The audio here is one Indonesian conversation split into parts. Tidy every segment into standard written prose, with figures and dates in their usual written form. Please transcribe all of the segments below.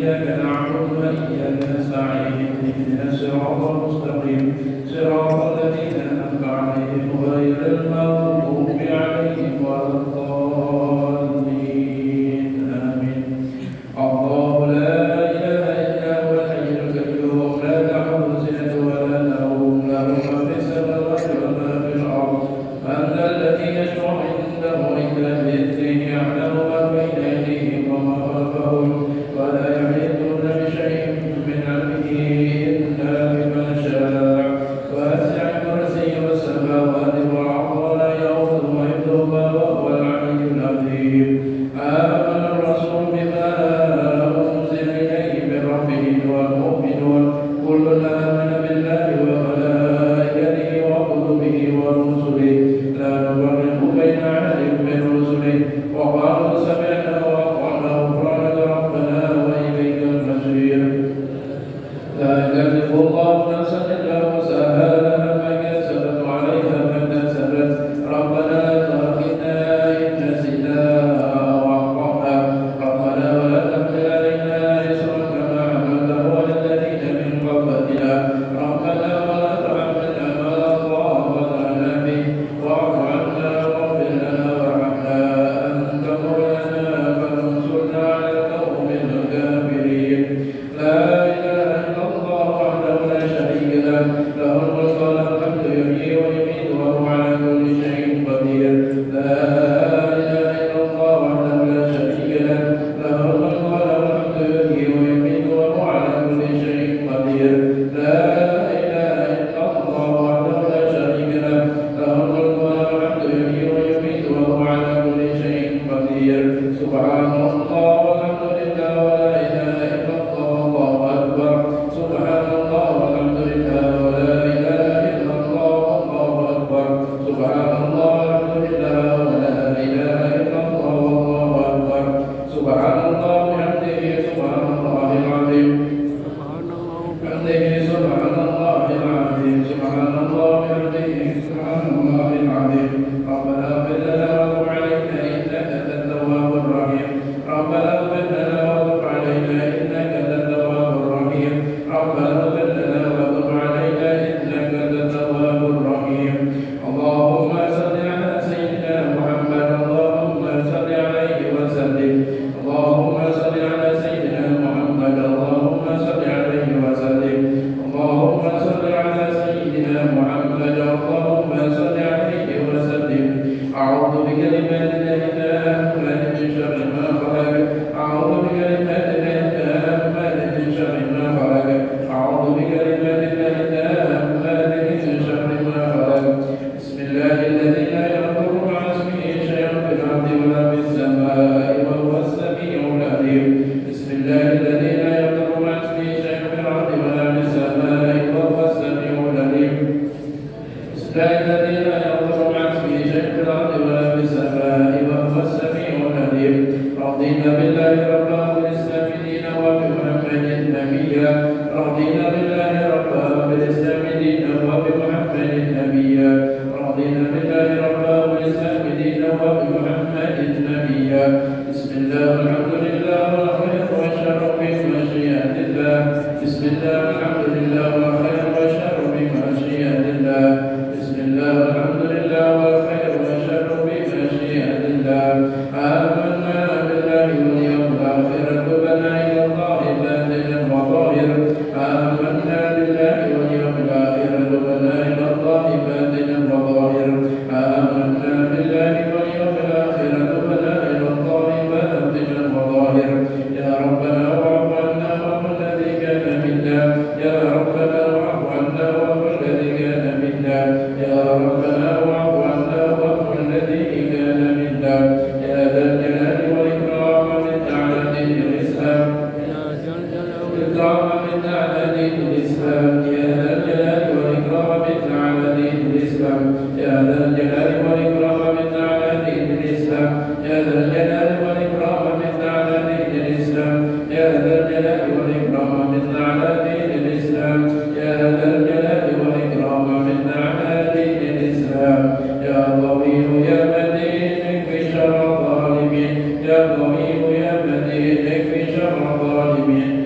إياك نعبد وإياك نستعين اهدنا الصراط المستقيم صراط الذين أنعمت عليهم غير المغضوب عليهم ولا الضالين آمين. الله لا إله إلا هو الحي القيوم لا تأخذه سنة ولا نوم له ما في السماوات وما في الأرض من ذا الذي يشفع عنده إلا بإذنه يعلم ما بين أيديهم وما خلفهم ولا يحيطون بشيء من علمه إلا بما شاء وسع كرسيه السماوات والأرض ولا يؤوده حفظهما وهو العلي العظيم. آمن الرسول بما أنزل إليه من ربه والمؤمنون كل آمن بالله وملائكته وكتبه ورسله لا نفرق بين أحد من رسله وقالوا سمعنا وأطعنا غفرانك ربنا وإليك المصير. لا يكلف الله نفسا إلا وسعها لها ما كسبت وعليها ما اكتسبت ربنا لا تؤاخذنا إن نسينا أو أخطأنا ربنا ولا تحمل علينا إصرا كما حملته على الذين من قبلنا ربنا ولا تحملنا ما لا طاقة لنا به واعف عنا واغفر لنا وارحمنا أنت مولانا فانصرنا على القوم الكافرين. لا إله إلا الله وحده لا شريك له له الملك وله الحمد يحيي ويميت وهو على كل شيء قدير. لا إله إلا الله وحده لا شريك له له الملك وله الحمد يحيي ويميت وهو على كل شيء قدير. لا إله إلا الله وحده لا شريك له له الملك وله الحمد يحيي ويميت وهو على كل شيء قدير. سبحان الله والحمد لله ولا إله إلا الله والله أكبر. سبحان الله والحمد لله ولا إله إلا الله والله أكبر. سبحان الله والحمد لله ولا إله إلا الله والله أكبر. سبحان الله وبحمده سبحان الله العظيم. بحمده سبحان الله العظيم. سبحان الله وبحمده سبحان الله العظيم. ربنا اغفر لنا وتب علينا إنك أنت التواب الرحيم. ربنا اغفر لنا وتب علينا إنك أنت التواب الرحيم. ربنا اغفر لنا وتب علينا إنك أنت التواب الرحيم. اللهم صل على سيدنا محمد. اللهم صل عليه وسلم. اللهم صل على سيدنا محمد. اللهم صل عليه وسلم. اللهم صل على سيدنا محمد. اللهم صل عليه وسلم. أعوذ بكلمات الله التامات من شر ما خلق. أعوذ بكلمات الله التامات من شر ما خلق. أعوذ بكلمات الله التامات من شر ما خلق. بسم الله الذي لا يضر مع اسمه شيء في الأرض ولا في السماء وهو السميع العليم. بسم الله الذي لا يضر مع اسمه شيء في الأرض ولا في السماء وهو السميع العليم. بسم الله الذي لا يضر مع اسمه شيء في الأرض ولا في السماء وهو السميع العليم. رضينا بالله ربا وبالإسلام دينا وبمحمد نبيا. رضينا بالله ربا وبالإسلام دينا وبمحمد نبيا. رضينا بالله ربا وبالإسلام دينا وبمحمد نبيا. بسم الله الحمد لله والخير والشر بمشيئة الله. بسم الله الحمد لله والخير والشر بمشيئة الله. بسم الله الحمد لله والخير والشر بمشيئة الله. آمنا بالله واليوم الآخر تبنا إلى الله باطنا وظاهرا. آمنا بالله واليوم الآخر تبنا إلى الله باطنا وظاهرا. آمنا بالله واليوم الآخر تبنا إلى الله باطنا وظاهرا. يا ربنا واعف عنا وكل الذي كان منا. يا ربنا واعف عنا وكل الذي كان منا. يا ربنا واعف عنا وكل الذي كان منا. يا ذا الجلال والإكرام من على دين الإسلام. الإكرام من على دين الإسلام. يا ذا الجلال والإكرام من على دين الإسلام. يا ذا الجلال والإكرام من على دين الإسلام. يا ذا الجلال والإكرام من على دين الإسلام. يا ذا الجلال والإكرام من على دين الإسلام. يا ذا الجلال والإكرام من على دين الإسلام. يا قوي يا متين اكفي شر الظالمين. يا قوي يا متين اكفي شر الظالمين.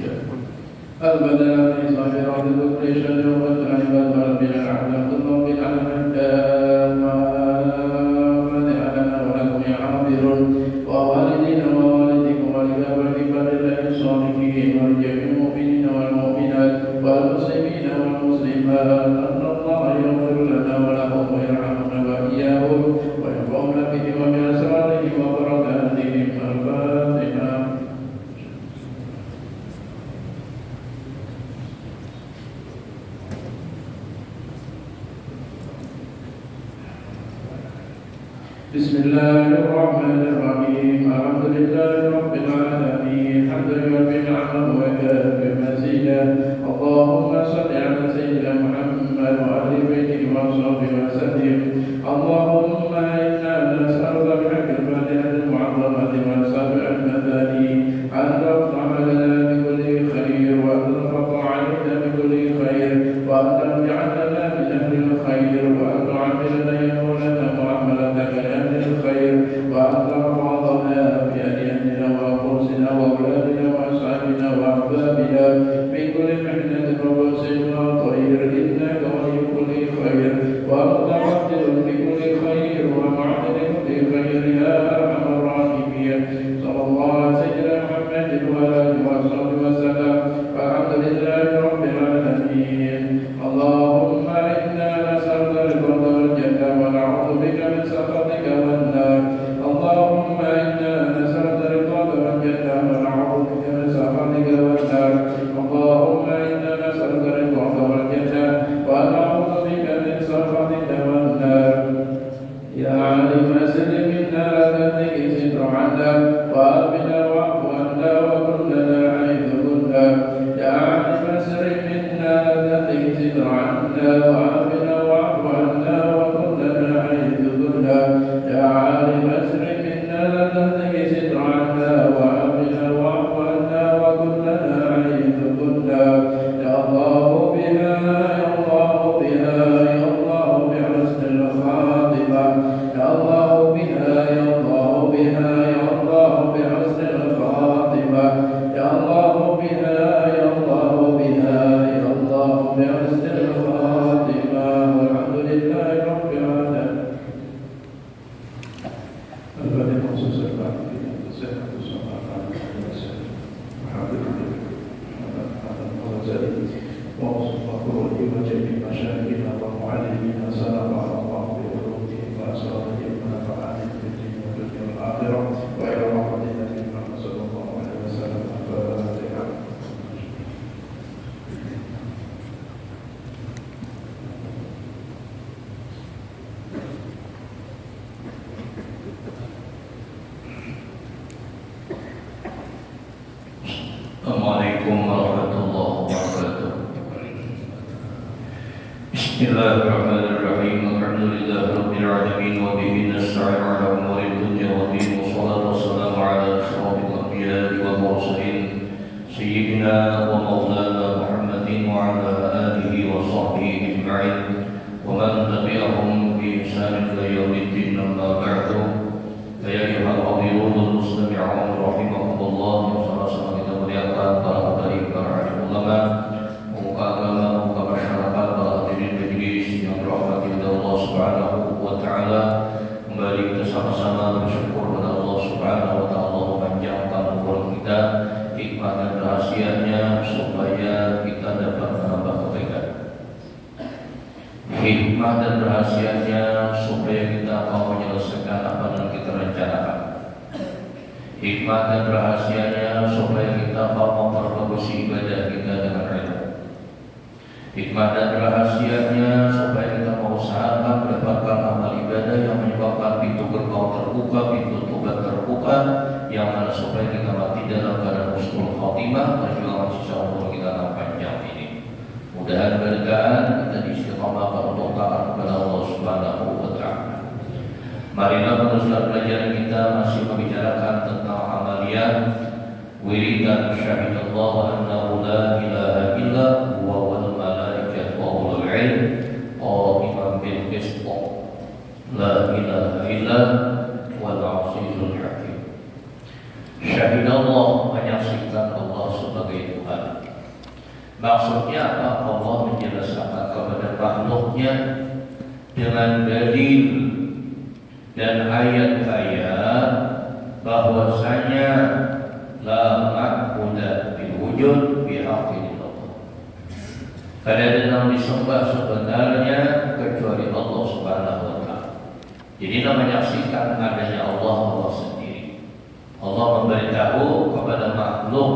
البدن في صغيرات كل شر والعباد وربنا العالم كل رب العالمين لنا ولكم يا عابر ووالدين ووالدكم ولكبر الله الصالحين ولجميع المؤمنين والمؤمنات والمسلمين والمسلمات أن الله يغفر لنا ولهم ويرحمنا وإياهم وينفعنا به وبأسرارهم وبركاتهم. الفاتحة. بسم الله الرحمن الرحيم. الحمد لله رب العالمين حمدا يوفي نعمه ويكافئ مزيدا. اللهم صل على سيدنا محمد وآل بيته وصحبه وسلم. اللهم إنا نسألك بحق الفاتحة المعظمة وسبع المثاني أن تفتح لنا بكل خير وأن ترفع علينا بكل خير وأن تجعلنا من أهل الخير وأن تعاملنا يا مولانا معاملتك لأهل الخير وأن تحفظنا بأدياننا وأنفسنا وأولادنا وأصحابنا وأحبابنا من كل محنة وبأس وطير إنك ولي كل خير ومتقدر بكل خير ومعدل كل خير يا أرحم الراحمين. صلى الله على سيدنا محمد وعلى آله وصحبه وسلم. الحمد لله رب العالمين. اللهم إنا نسألك الرضا والجنة ونعوذ بك من سخطك والنار. اللهم إنا نسألك الرضا والجنة ونعوذ بك من سخطك والنار. اللهم إنا نسألك الرضا والجنة ونعوذ بك من سخطك والنار. يا عالم أسر منا ذاتك ستر عنا وآبنا واعف عنا وكلنا حيث كنا. يا عالم أسر منا ذاتك ستر عنا وآبنا واعف عنا وكلنا حيث كنا. يا عالم أسر منا ذاتك ستر عنا وآبنا واعف عنا وكلنا حيث كنا. يا الله بها يا الله بها يا الله بحسن الخاتمة. يا الله بها يا الله بها يا الله بحسن الخاتمة. يا الله بها يا الله بها يا الله بحسن الخاتمة. والحمد لله رب العالمين. البدن خصوص الفاتحة والصحة والصلاة الحمد لله. وصفه لوجه مشايخنا ومعلمينا سلام على الله بقلوبهم وأسرارهم ونفعنا في الدين والدنيا والآخرة وإلى رحمة الله محمد صلى الله عليه وسلم. الفاتحة. Assalamualaikum warahmatullahi wabarakatuh. Bismillahirrahmanirrahim. Alhamdulillahirabbil alamin wa bihi nasta'in 'ala umuri dunya wa din. Wassalatu wassalamu 'ala asyrafil anbiya'i wal mursalin sayyidina wa maulana Muhammadin wa 'ala alihi wa sahbihi ajma'in wa man tabi'ahum bi ihsan ila yaumiddin. Amma ba'du. Ya ayyuhal hadirin mustami'un rahimakumullah. Sama-sama kita muliakan para hadirin, para ulama, muka agama, muka masyarakat, para hadirin majelis yang dirahmati Allah Subhanahu wa taala. Kembali kita sama-sama bersyukur kepada Allah Subhanahu wa taala memanjangkan umur kita, hikmah dan rahasianya supaya kita dapat menambah kebaikan. Hikmah dan rahasianya supaya kita mau menyelesaikan apa yang kita rencanakan. Hikmah dan rahasianya supaya kita mau memperbagus ibadah kita dengan ilmu. Hikmah dan rahasianya supaya kita mau usahakan mendapatkan amal ibadah yang menyebabkan pintu gerbang terbuka, pintu tobat terbuka, yang mana supaya kita mati dalam keadaan husnul khotimah, perjuangan sisa umur kita yang panjang ini. Mudah-mudahan berkahan kita istiqamahkan untuk taat kepada Allah Subhanahu wa taala. Marilah meneruskan pelajaran kita masih membicarakan tentang amaliyah wiridan syahidallah annahu la ilaha illa huwa wal malaikatu wa ulul ilm qa'iman bil qist la ilaha illa wal azizul hakim. Syahidallah, menyaksikan Allah sebagai Tuhan. Maksudnya apa? Allah menjelaskan kepada makhluknya dengan dalil dan ayat-ayat bahwasanya la ma'budu bil wujud bi haqqin illallah. Kada ada disembah sebenarnya kecuali Allah Subhanahu wa taala. Jadi menyaksikan adanya Allah sendiri. Allah memberitahu kepada makhluk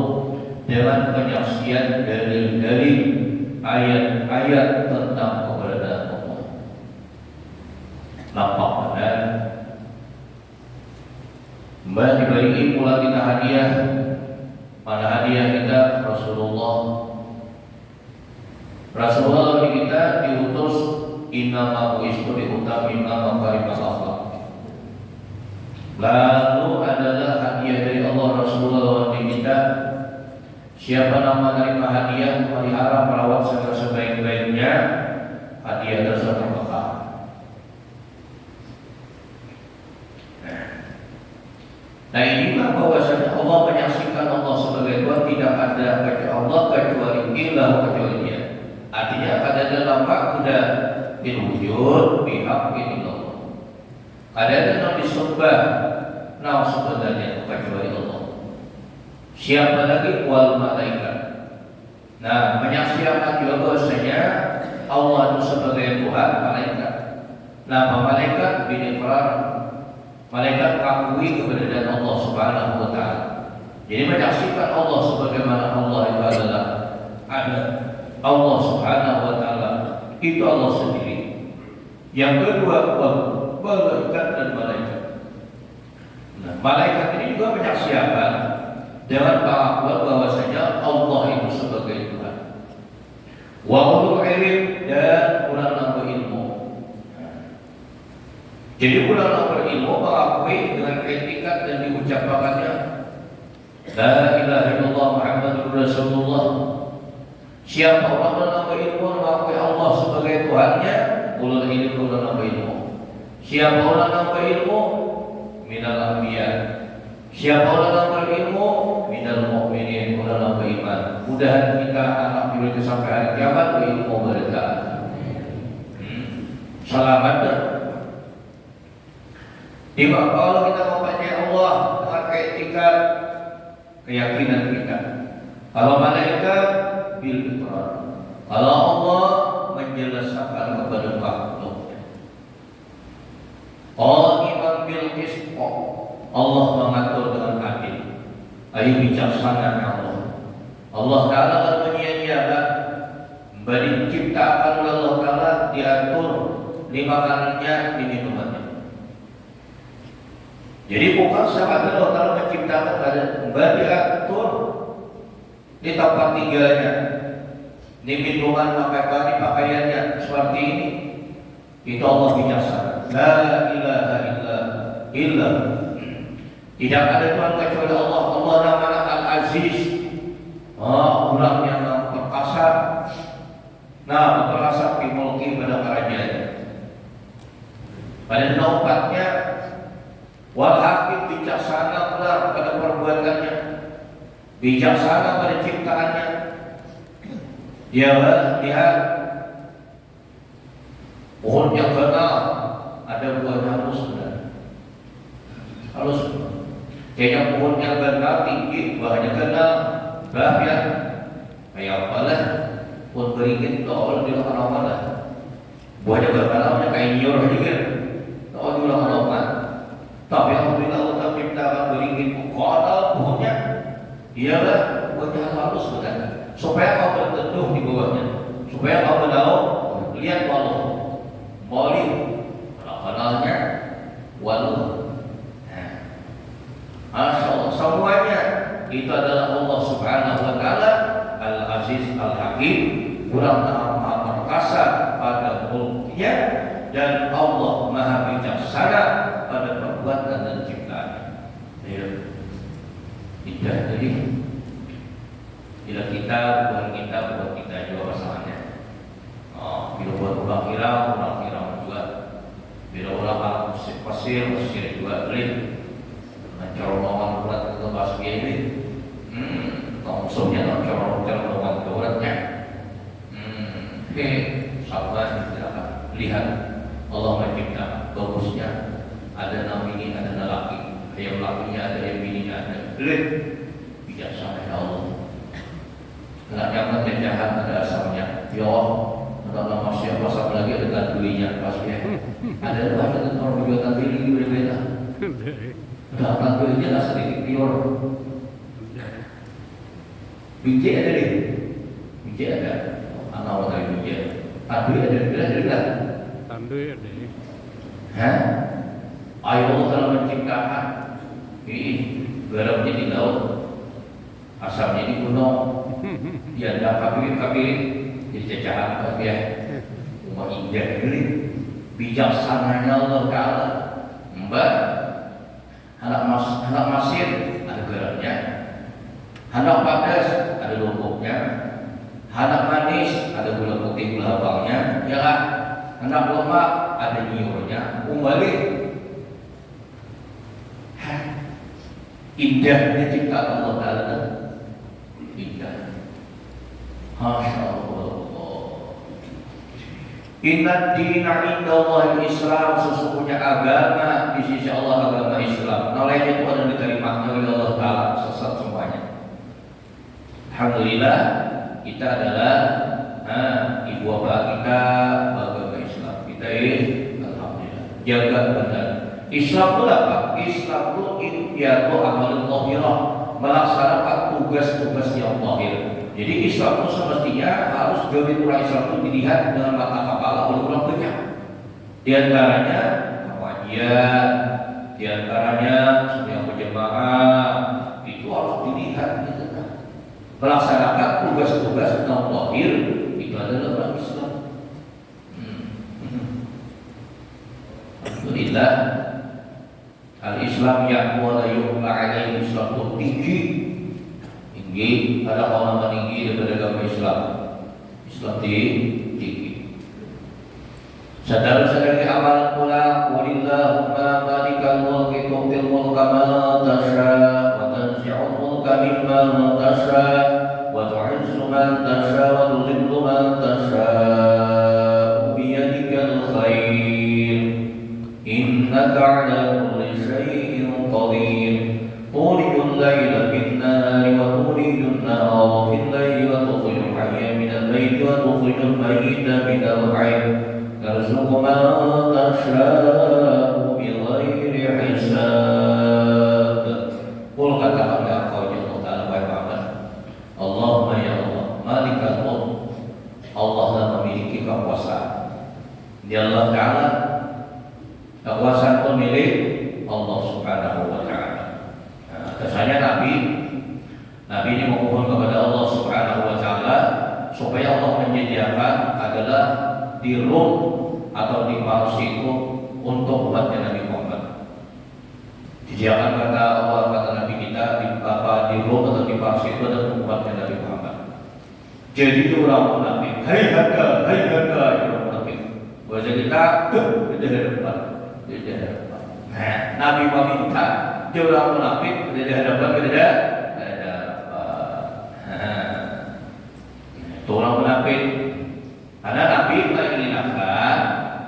dengan penyaksian dalil-dalil ayat-ayat tentang keberadaan Allah. Nampak kan? Mbak diberi pula kita hadiah. Mana hadiah kita? Rasulullah bagi kita diutus innama bu'istu liutammima makarimal akhlaq. Lalu adalah hadiah dari Allah Rasulullah bagi kita. Siapa nama menerima hadiah melihara merawat segala sebaik-baiknya, hadiah tersebut berkah. Nah inilah bahwasanya Allah menyaksikan Allah sebagai Tuhan, tidak ada kecuali Allah kecuali ilah kecuali Dia. Artinya ada dalam ma'budu bil wujud bi haqqin illallah. Ada dalam disembah nah sebenarnya kecuali Allah. Siapa lagi? Wal malaikat. Nah, menyaksikan juga bahwasanya Allah itu sebagai Tuhan, malaikat. Nah, malaikat bidikrar, malaikat mengakui keberadaan Allah Subhanahu wa taala. Jadi menyaksikan Allah sebagaimana Allah itu adalah ada. Allah Subhanahu wa taala itu Allah sendiri. Yang kedua, malaikat dan malaikat. Nah, malaikat ini juga menyaksikan dengan pengakuan bahwasanya Allah itu sebagai Tuhan. Wa ulul ilm dan ulama berilmu. Jadi ulama berilmu mengakui dengan etikat dan diucapkannya la ilaha illallah Muhammadur Rasulullah. Siapa ulama berilmu mengakui Allah sebagai Tuhannya, ulul ilm ulama berilmu. Siapa ulama berilmu minal anbiya. Siapa ulama berilmu minal mu'minin, ulama beriman. Mudahan kita anak cucu sampai hari kiamat berilmu mereka. Selamat. Kalau kita mempercayai Allah dengan keetikat keyakinan kita. Kalau malaikat bil iqrar. Kalau Allah menjelaskan kepada makhluk. Qa'iman bil qist. Allah mengatur dengan adil. Ayo bijaksana Allah. Allah Ta'ala akan menyia-nyiakan beri ciptaan Allah Ta'ala diatur di makanannya, di minumannya. Jadi bukan sahabat Allah Ta'ala menciptakan beri diatur di tempat tinggalnya, di minuman pakai pakaiannya seperti ini. Itu Allah bijaksana. La ilaha illa. Tidak ada Tuhan kecuali Allah. Allah namanya Al-Aziz. Orang yang perkasa. Nah, perkasa dimulki pada kerajaannya. Pada tempatnya wal hakim bijaksana pula pada perbuatannya. Bijaksana pada ciptaannya. Dia lihat pohon yang benar ada buahnya halus benar. Halus. Kayaknya pohon yang benar tinggi, buahnya benar, bahaya. Kayak apalah, pohon beringin tol di mana-mana. Buahnya benar, kayak nyor juga. Tol di mana-mana. Tapi alhamdulillah Allah menciptakan beringin kuala pohonnya. Iyalah, buahnya halus benar. Supaya kau berteduh di bawahnya, supaya kau tahu lihat walau, boleh, kenalnya walau. Masya Allah, semuanya itu adalah Allah Subhanahu wa Ta'ala Al-Aziz Al-Hakim, kurang maha perkasa pada mulknya, dan Allah maha bijaksana pada perbuatan dan ciptaan. Tidak, jadi bila kita buat kita juga masalahnya. Bila buat ulang kira juga. Bila ulang pasir juga beli. Corong-corongan berat ke basgi ini, langsungnya corong-corongan beratnya. sahabat lihat Allah mencipta bagusnya, ada namini, ada lelaki, yang lakinya ada, yang bininya ada. Lihat bijaksana ya Allah. Nggak nyaman dan jahat ada asalnya. Ya Allah, ada nama siapa satu lagi ada tantulinya pasti. Ada orang juga tantuli berbeda. Ada tantulinya lah sedikit pior. Biji ada deh, biji ada. Anak dari biji. Tandui ada tidak? Tandui ada. Hah? Ayo Allah telah menciptakan ini garamnya di laut, asalnya di gunung. Ya ada kapir jadi cacahan apa ya? Umar indah ini bijaksananya Allah Taala. Mbak, anak masir ada garamnya, anak padas ada lomboknya, anak manis ada gula putih gula abangnya, ya kan? Anak lemak ada nyiurnya, balik. Indahnya ciptaan Allah Taala, indah. Masya Allah. Inna dina indallahi Islam, sesungguhnya agama di sisi Allah agama Islam. Nolanya itu ada diterima oleh Allah Taala, sesat semuanya. Alhamdulillah kita adalah ibu bapak kita agama Islam. Kita ini alhamdulillah jaga benar. Islam itu apa? Islam itu ikhtiyaru amalul zahirah, melaksanakan tugas-tugas yang zahir. Jadi Islam itu semestinya harus dari orang Islam itu dilihat dengan mata kepala oleh orang banyak. Di antaranya pengajian, di antaranya setiap berjemaah itu harus dilihat gitu kan. Melaksanakan tugas-tugas yang zahir itu adalah orang Islam. Alhamdulillah. Al-Islam yang wala yu'la alaihi Islam itu tinggi. Tinggi, ada orang tinggi daripada agama Islam. Islam tinggi. Saudara-saudari amalan pula, Qulillahumma malikal mulki tu'til mulka man tasha wa tanzi'ul mulka mimman tasha wa tu'izzu man tasha wa tudhillu man tasha biyadikal khair innaka 'ala kulli syai'in qadir. Tulijul laila bin nahari wa tulijul nahara fil laili wa tukhrijul hayya minal mayyiti wa tukhrijul mayyita minal hayy. Tarzuqu man tasha'u bighairi hisab. Qul katakanlah engkau ya Allah Ta'ala wahai Muhammad, Allahumma ya Allah, malikal mulk, Allah lah memiliki kekuasaan. Dia Allah Ta'ala, kekuasaan itu milik Allah Subhanahu wa Ta'ala. Kesannya Nabi ini memohon kepada Allah Subhanahu wa Ta'ala supaya Allah menyediakan adalah di Rum atau di Pars itu untuk umatnya Nabi Muhammad. Disediakan kata Allah, kata Nabi kita di Rum atau di Pars itu adalah umatnya Nabi Muhammad. Jadi itu orang munafik, hai harga orang munafik. Bahasa kita di hadapan. Nabi meminta dia orang munafik di hadapan ada itu orang munafik. Karena Nabi menginginkan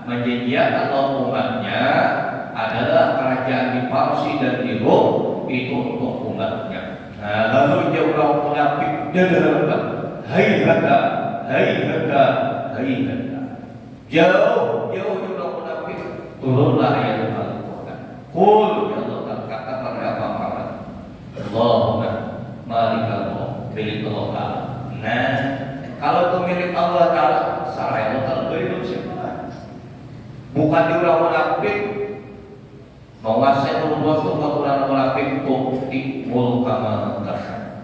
menjanjikan Allah umatnya adalah kerajaan di Parsi dan di Rom itu untuk umatnya. Lalu dia orang munafik di hadapan, hai harga. Jauh orang munafik, turunlah ayat Al-Quran. Qul ya Allah kata pada Muhammad, Allahumma malikal mulk, milik Allah Ta'ala. Nah, kalau itu milik Allah Ta'ala, salah Allah Ta'ala beri siapa? Bukan di orang munafik menguasai berbuat untuk orang munafik tukti mulka man tasha.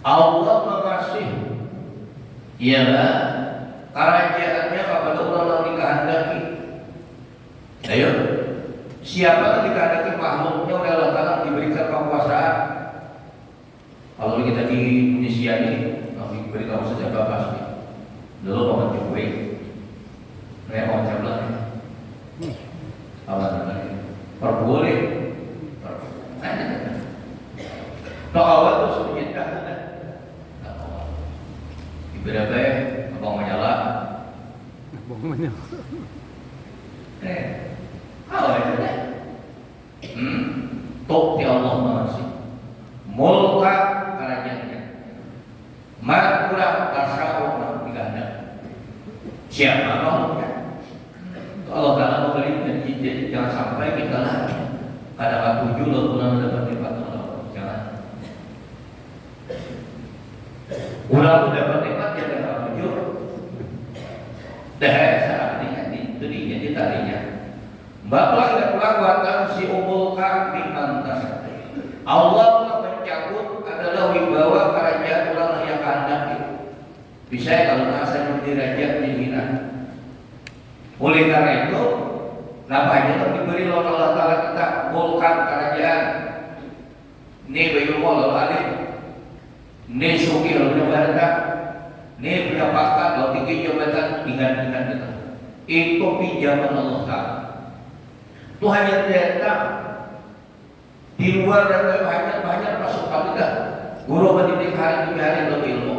Allah mengasih ialah kerajaannya kepada orang yang dikehendaki. Ayo, siapa yang dikehendaki makhluknya oleh Allah Ta'ala diberikan kekuasaan. Kalau kita di Indonesia ini beritahu saja Bapak sih. Dulu Bapak Jokowi, saya mau cabut. Awal lagi, perboleh. Kalau awal tu sedikit dah. Ibadah baik, abang menyala, banyak. Kalau itu deh. Tok di Allah masih. Mulka kerajaannya. Makura tasawuf diganda. Siapa makhluknya? Allah Ta'ala memberi janji, jangan sampai kita lah kadang tujuh lalu pulang dapat nikmat Allah. Jangan. Udah dapat nikmat ya dapat tujuh. Dah saat ini itu dia tadinya. Bapak tidak pelawatan si umulka biman tasawuf. Allah telah mencabut adalah wibawa kerajaan orang yang kehendak itu. Bisa kalau nasa menjadi raja dihina. Oleh karena itu, namanya telah diberi oleh Allah Ta'ala kita mulkan kerajaan. Ini bayu Allah alim. Ini suki lalu jabatan. Ini pendapatan lalu tinggi jabatan ingat-ingat kita. Itu pinjaman Allah Ta'ala. Itu hanya datang di luar dan banyak masuk kita. Guru pendidik hari demi hari lebih ilmu.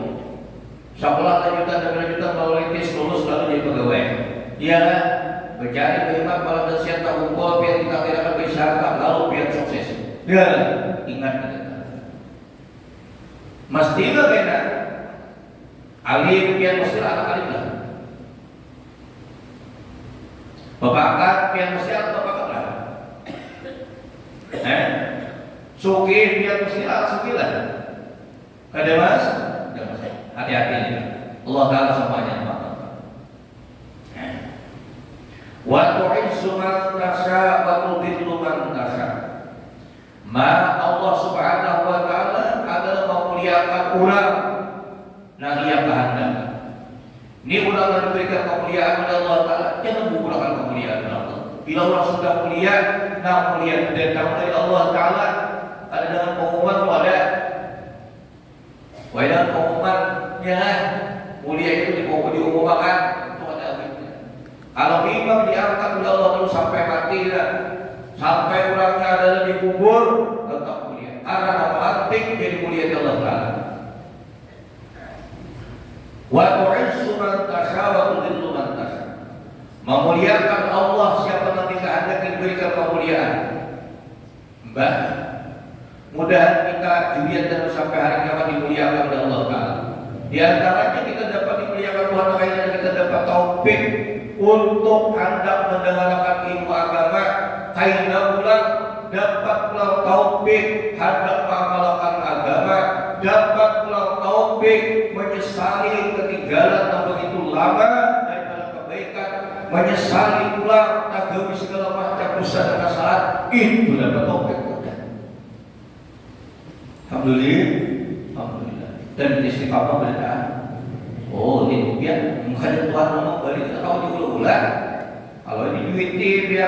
Sekolah lanjutan dan lanjutan melalui tes lulus lalu jadi pegawai. Ialah mencari kehidupan malam dan siang tak kumpul biar kita tidak akan bersyarakat lalu biar sukses. Ya, ingat kita. Mestilah kena alim biar mestilah anak alim lah. Bapak angkat biar mesti anak bapak angkat lah. Suki biar mesti anak suki lah. Ada mas? Ada mas. Hati-hati ini. Allah Ta'ala semuanya. Wa tu'izzu man tasha wa tudhillu man tasha. Ma Allah Subhanahu wa Ta'ala adalah memuliakan orang yang ia kehendaki. Ini orang diberikan kemuliaan oleh Allah Ta'ala, jangan menggunakan kemuliaan Allah. Bila orang sudah mulia, nah mulia datang dari Allah Ta'ala ada dengan pengumuman pada dengan pengumumannya mulia itu diumumkan. Kalau imam diangkat oleh Allah terus sampai mati sampai orangnya adalah dikubur tetap mulia. Karena mati jadi mulia di Allah Ta'ala. Wa tu'izzu man tasha wa tudhillu man tasha. Memuliakan Allah siapa yang dikehendaki diberikan kemuliaan. Mbah, mudah kita julian dan sampai hari kiamat dimuliakan oleh Allah Ta'ala. Di antaranya kita dapat dimuliakan Tuhan lainnya dan kita dapat taufik untuk hendak mendengarkan ilmu agama, kaina pulang dapat pulang taufik hendak mengamalkan agama, dapat pulang taufik menyesali ketinggalan yang begitu lama daripada kebaikan, menyesali pulang agama segala macam dosa dan kesalahan, itu dapat taufik. Alhamdulillah. Dan istiqamah beda. Oh, ini biar menghadir Tuhan mau balik kita tahu diulang-ulang. Kalau ini duit dia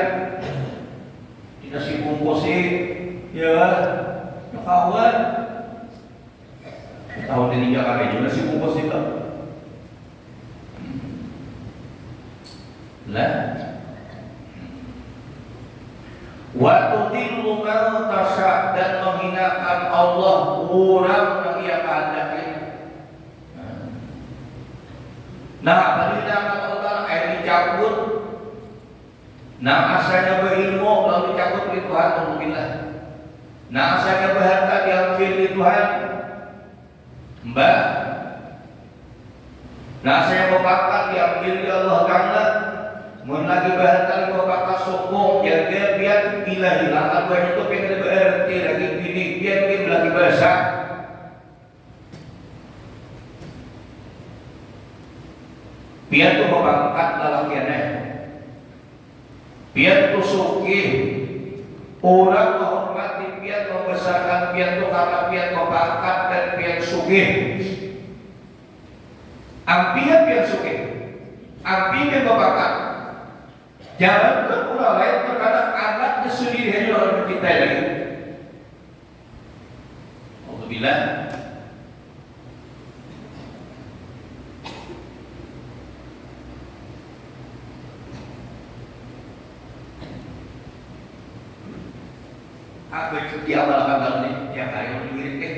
tidak si bungkusi, ya, kawan. Tahun ini kali juga si bungkus itu. Lah, wa tudhillu man tasha dan menghinakan Allah orang yang ia kehendaki. Nah, apabila Allah air dicabut, nah asalnya berilmu lalu dicabut oleh Tuhan, alhamdulillah. Nah asalnya berharta diambil oleh Tuhan, mbak. Nah asalnya berbakat diambil oleh Allah Ta'ala. Mun lagi berharta berbakat sokong jaga biar bila hilang apa itu pengen berarti lagi biar lagi basah. Biar tu membangkat dalam kiannya, biar tu suki orang menghormati, biar membesarkan, biar tu karena biar membangkat dan biar suki. Ampian biar suki, ampian membangkat. Jangan kan orang lain terkadang anaknya sendiri hanya orang mencintai lagi. Alhamdulillah. Apa itu diamalkan dalam ini tiap hari yang diwiridkan.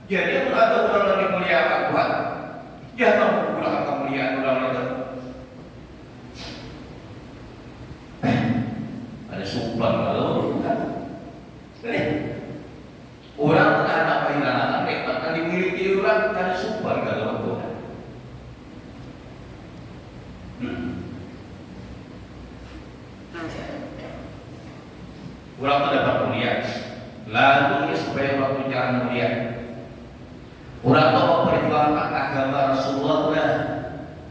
Jadi ada orang yang dimuliakan Tuhan, jangan menggunakan kemuliaan orang itu. Ada sumpah kalau kan? Orang anak kehilangan nikmat yang dimiliki orang, ada sumpah kalau Tuhan. Orang dapat mulia, lalu supaya waktu jangan mulia. Orang tahu perjuangan agama Rasulullah.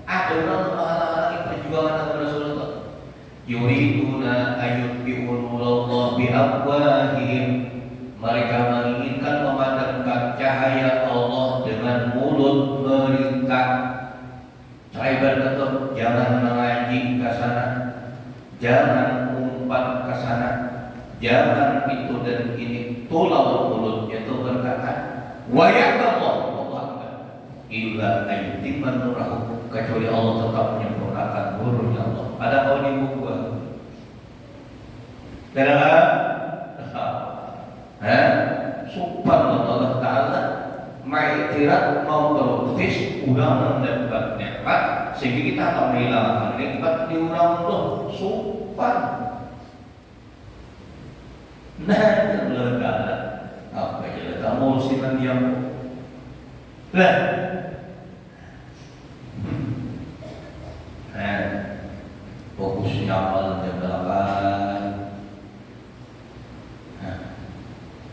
Ada orang menghalangi perjuangan agama Rasulullah. Yuriduna ayyutbi'ullah bi'afwahihim. Mereka menginginkan memadamkan cahaya Allah dengan mulut mereka. Saya berkata, jangan mengaji ke sana, jangan umpat ke sana, jangan itu dan ini. Tulau mulutnya itu berkata, wa yaqallahu illa ayyutimman nurahu, kecuali Allah tetap menyempurnakan nurnya Allah. Ada kau di buku subhanallah ta'ala ma'iktirat mau terus ulang mendapat nikmat sehingga kita akan menghilangkan nikmat di ulang Allah subhan. Nah, lega apa ya kamu sinan yang lah. Fokusnya amal dan belakang.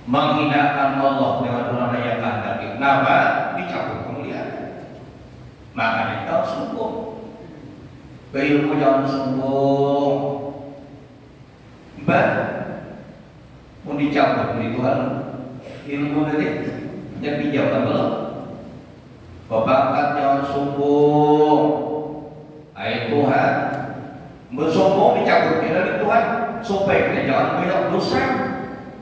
Menghinakan Allah dengan orang yang kehendaki. Kenapa? Dicabut kemuliaan. Makanya kau sombong. Berilmu jangan sombong. Mbak, mau dicabut dari Tuhan. Ilmu dari yang dijawab belum? Bapak jangan sombong. Hai Tuhan, bersombong dicabut dari Tuhan supaya kita jangan banyak dosa.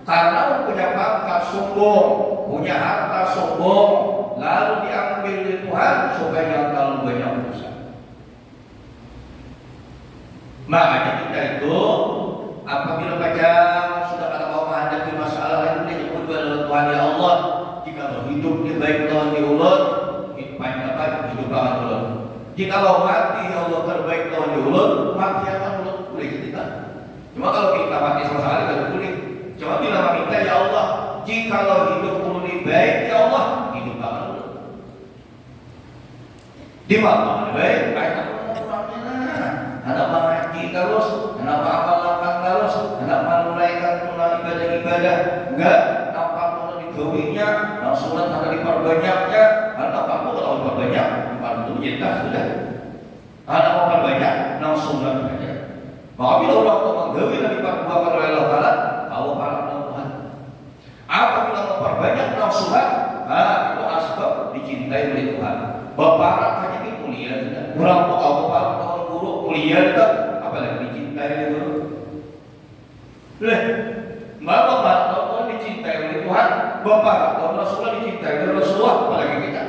Karena punya pangkat sombong, punya harta sombong, lalu diambil dari Tuhan supaya jangan terlalu banyak dosa. Makanya kita itu apabila baca sudah kata kau menghadapi masalah lain dia nyebut kepada Tuhan ya Allah. Jika hidup di baik Tuhan diulut, hidup banget ulut. Jika lo mati ya Allah terbaik Tuhan diulut, mati akan ulut boleh kita. Cuma kalau kita mati sama sekali tidak boleh. Cuma bila meminta ya Allah, jika lo hidup perlu baik ya Allah, hidup banget ulut. Di mana baik? Baik anak mengaji terus, anak amal-amal terus, anak menunaikan ibadah-ibadah, enggak nampak mau digawinya, nah surat ada diperbanyaknya, anak apa kalau diperbanyak, itu jelas sudah. Anak mau perbanyak, nah surat saja. Maka bila orang mau menggawi dan diperbuahkan oleh Allah Taala, Allah para Tuhan. Apabila memperbanyak nah surat, itu asbab dicintai oleh Tuhan. Bapak hanya mulia sudah. Kurang tahu bapak mulia itu apalagi dicintai oleh Tuhan. Bapak Tuhan dicintai oleh Tuhan, Bapak Tuhan Rasulullah dicintai oleh Rasulullah, apalagi kita.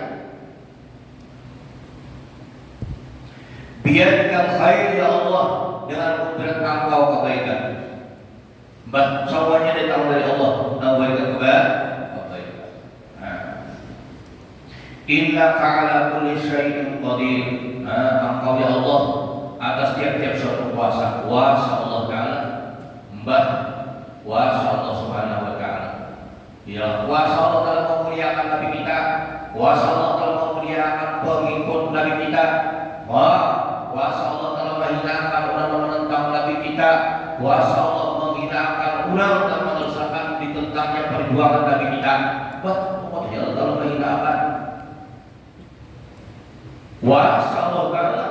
Biarkan khair ya Allah dengan kudrat Engkau kebaikan. Semuanya datang dari Allah, memberikan kebaikan. Innaka ala kulli syai'in qadir. Engkau ya Allah atas tiap-tiap suatu kuasa Allah Ta'ala, kuasa Allah Subhanahu wa Ta'ala. Ya, kuasa Allah dalam memuliakan Nabi kita, kuasa Allah dalam memuliakan pengikut Nabi kita, kuasa Allah dalam menghinakan orang menentang Nabi kita, kuasa Allah menghinakan orang dan menyesatkan ditentangnya perjuangan Nabi kita. Pokoknya Allah dalam menghinakan kuasa Allah Ta'ala.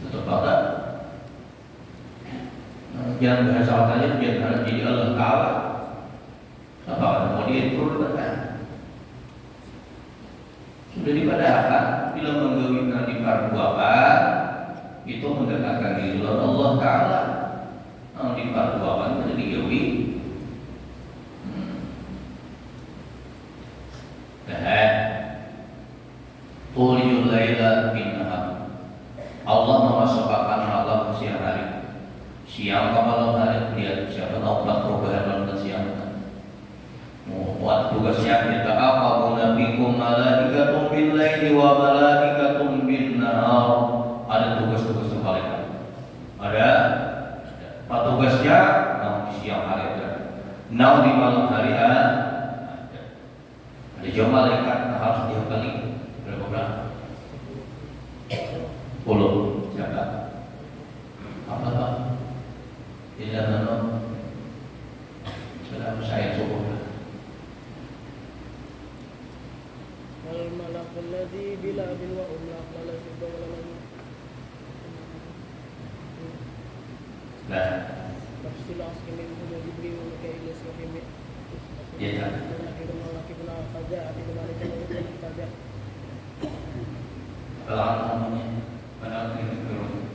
Tetap ada. Yang bahasa katanya biar jadi Allah Ta'ala. Apa mau diturunkan? Sudah dipadahkan bila menggawikan di perbuatan itu mendekatkan diri Allah Ta'ala. Di perbuatan itu digawi. Tuliyul laila bin nahar. Allah memasukkan malam ke siang hari. Siang ke malam hari lihat siapa tahu tak laili wa malaikatun bin nahar. Ada tugas-tugas malaikat. Ada petugasnya di siang hari ada. Di malam hari ada. Ada juga malaikat harus dihafali berapa? 10. Siapa? Apa Pak? Tidak menurut. Sudah saya cukup. الملك الذي بلا بل وأملاك ملك الدولة Nah, تفصيل عسكر منهم وجبريل وميكائيل إسرافيل iya. ملك بن فجاء في ملك الملك فجاء Kalau namanya pada itu turun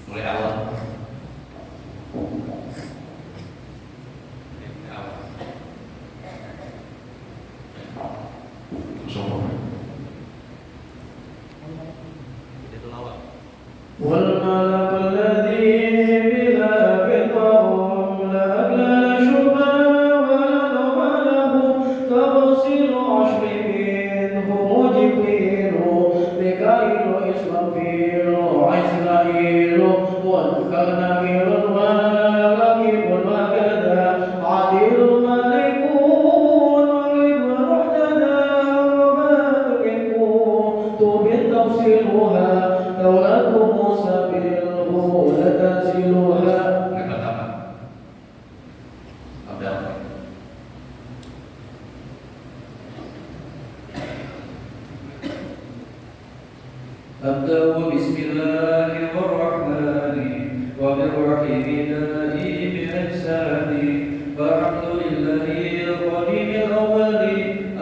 mulai awal. والملك الذي بلا بطرهم لأكل شبا ولنم له تفصيل عشر منهم جبريل ميكائيل إسرافيل عزرائيل والكرنبيل والرقيب وكذا عديل ملك والمغرب والمحتدى وما تكون بالتفصيلها دولة موسى بالهدى تنزلها. أبدأ بسم الله الرحمن وبالرحيم نادي بإحساني فالحمد لله القديم الأول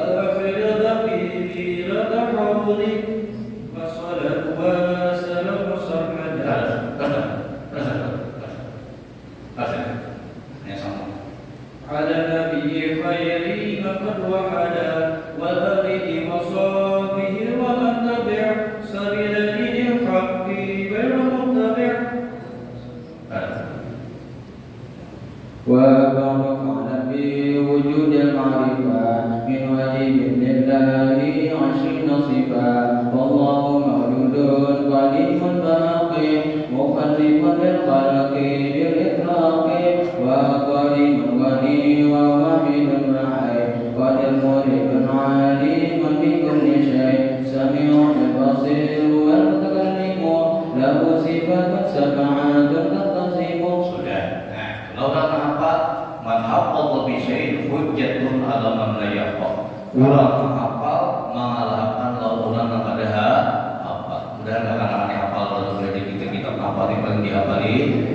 الآخر الدقيق لا تحولي والصلاة والسلام سرمدا على نبي خير من قد وحدا وآله وصحبه ومن تبع سبيل دين الحق غير متبع وبارك على بوجود المعرفة من واجب لله 20 صفة والله موجود قديم باقي مخلف للخلق بالإطلاق وقديم غني وواحد معي قدير مريد عليم بكل شيء سميع بصير والمتكلم له صفات سبعة تنقسم. Sudah. Nah, kalau orang hafal, man hafal bi syai'in hujjatun 'ala man la yahfal. Orang hafal mengalahkan lawan orang yang ada hafal. Mudah enggak anak-anak hafal kalau belajar kita hafal yang paling dihafali,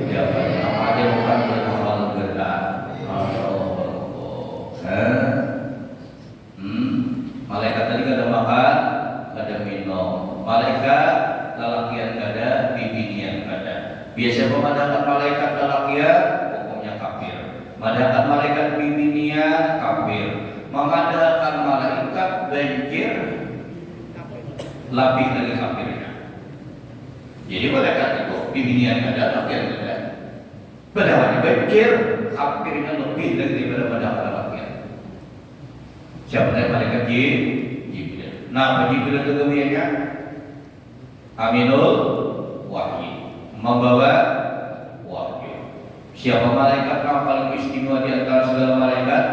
apa aja bukan hafal berat. Masyaallah. Malaikat tadi kada makan, kada minum. Malaikat lalakian kada, bibinian kada. Biasa memandangkan malaikat lalakian hukumnya kafir. Memandangkan malaikat bibinian kafir. Memandangkan malaikat banjir lebih dari kafirnya. Jadi malaikat itu bibinian kada, lalakian kada. Padahal banjir kafirnya lebih daripada madangkan lalakian. Siapa yang malaikat Jibril? Nah, Jibril itu kemudiannya Aminul Wahyi, membawa wahyu. Siapa malaikat yang paling istimewa di antara segala malaikat?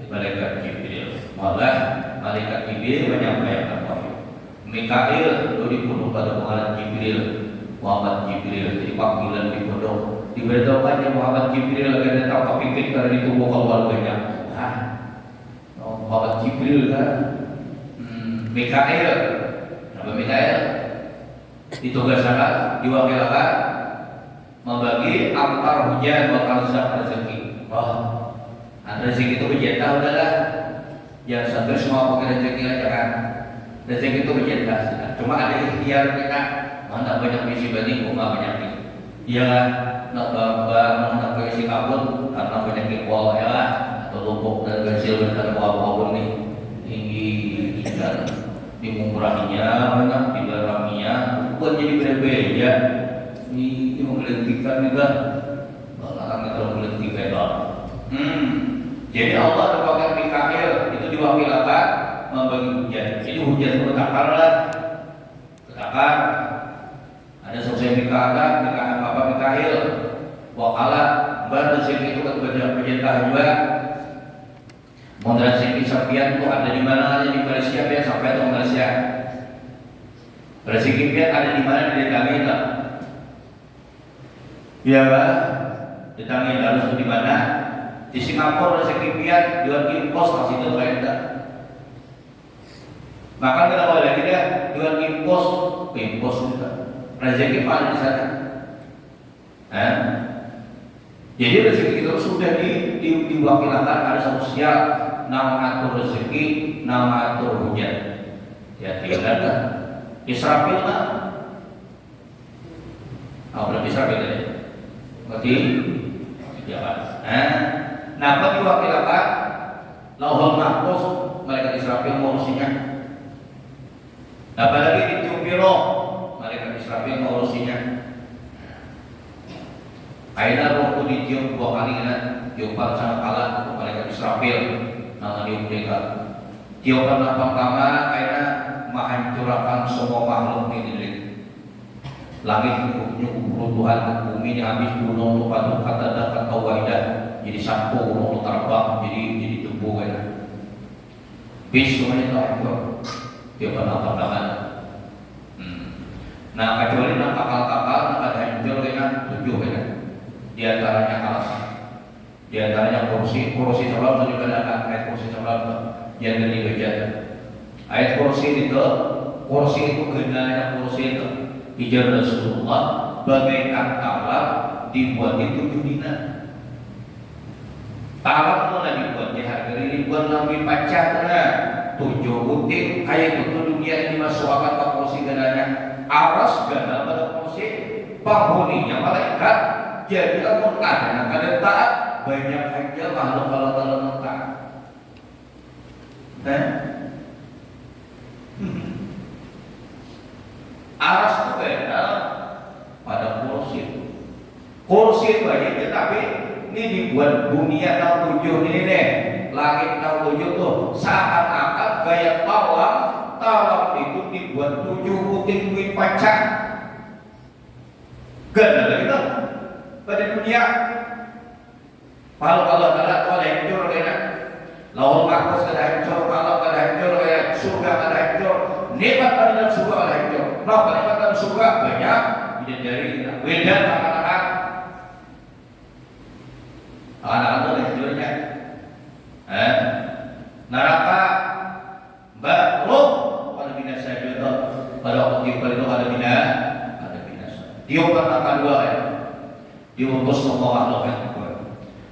Malaikat Jibril. Malah malaikat Jibril menyampaikan wahyu. Mikail itu dibunuh pada Muhammad Jibril. Muhammad Jibril jadi panggilan di pondok. Diberitahukannya Muhammad Jibril agar datang kepikir karena di tubuh keluarganya. Muhammad Jibril kan. Mikail. Kenapa Mikail? Ditugaskan, diwakilkan membagi antar hujan bakal rezeki. Rezeki itu berjatah udahlah. Jangan sampai semua pakai rezeki aja kan. Rezeki itu berjatah. Cuma ada ikhtiar kita. Mana banyak misi bani, nggak banyak nih. Iyalah, nak mana isi kabut karena banyak ikhwal ya lah. Atau lumpuk dan gasil dan apa-apa nih tinggi dan dimurahinya banyak dilarangnya bukan jadi berbeda ini menghentikan juga malah kalau menghentikan jadi Allah terpakai Mikail itu diwakilkan membagi hujan Harlan, katakan ada selesai nikahan Bapak Mikhail, wakala rezeki itu kan berjatah juga. Modal rezeki Sapian itu ada di mana? Ada di Malaysia, biar sampai ke Malaysia. Rezeki pian ada di mana? Di Tangi tak? Iya kan? Di Tangi harus di mana? Di Singapura rezeki pian jual impos masih itu mereka. Maka kita boleh lagi dia jual impos juga. Rezeki mana di sana? Jadi rezeki itu sudah diwakilkan ada satu siap nama atur rezeki, nama atur hujan. Ya tinggal kan? Israfil lah. Berarti Israfil tadi. Berarti ya kan? Nah, diwakilkan Lauhul Mahfuz malaikat Israfil mengurusinya. Apalagi ditiup roh malaikat Israfil mengurusinya. Aina roh itu ditiup 2 kali kan? Tiupan sangat kalah malaikat Israfil nama diumpulkan. Tiupan yang pertama aina menghancurkan semua makhluk ini. Langit runtuhan, bumi habis gunung lupa kata dapat kawaidah jadi sampo gunung terbang jadi debu kan. Bis semuanya terhancur. Tiupan yang pertama. Nah kecuali nak kapal-kapal ada hancur kan 7 kan. Di antaranya alas, di antaranya kursi sebelum itu juga ada ayat kursi sebelum yang dari hujan. Ayat kursi itu kenanya kursi itu hijab Rasulullah bagaikan alam dibuat di 7 dinar. Alam itu lagi dibuat di harga ini buat lebih pacatnya 7 butir kayak itu dunia ini masuk akan ke kursi kenanya aras gana pada kursi penghuninya malaikat. Jadi amun ada taat banyak saja makhluk kalau taat. Aras itu beda pada kursi. Kursi banyak tapi ini dibuat dunia 7 ini nih, langit 7 tuh seakan-akan kayak talam itu dibuat 7 putih pacak. Gak ada lagi tuh. Pada dunia kalau ada hancur kan Lauhul Mahfuz ada hancur, kalau ada hancur surga ada hancur, nikmat dalam surga ada hancur. Nah nikmat dalam surga banyak dari wedan anak-anak itu hancurnya. Neraka baruh pada binasa juga pada waktu itu ada binasa. Tiupan akan 2 ya. Diutus semua makhluk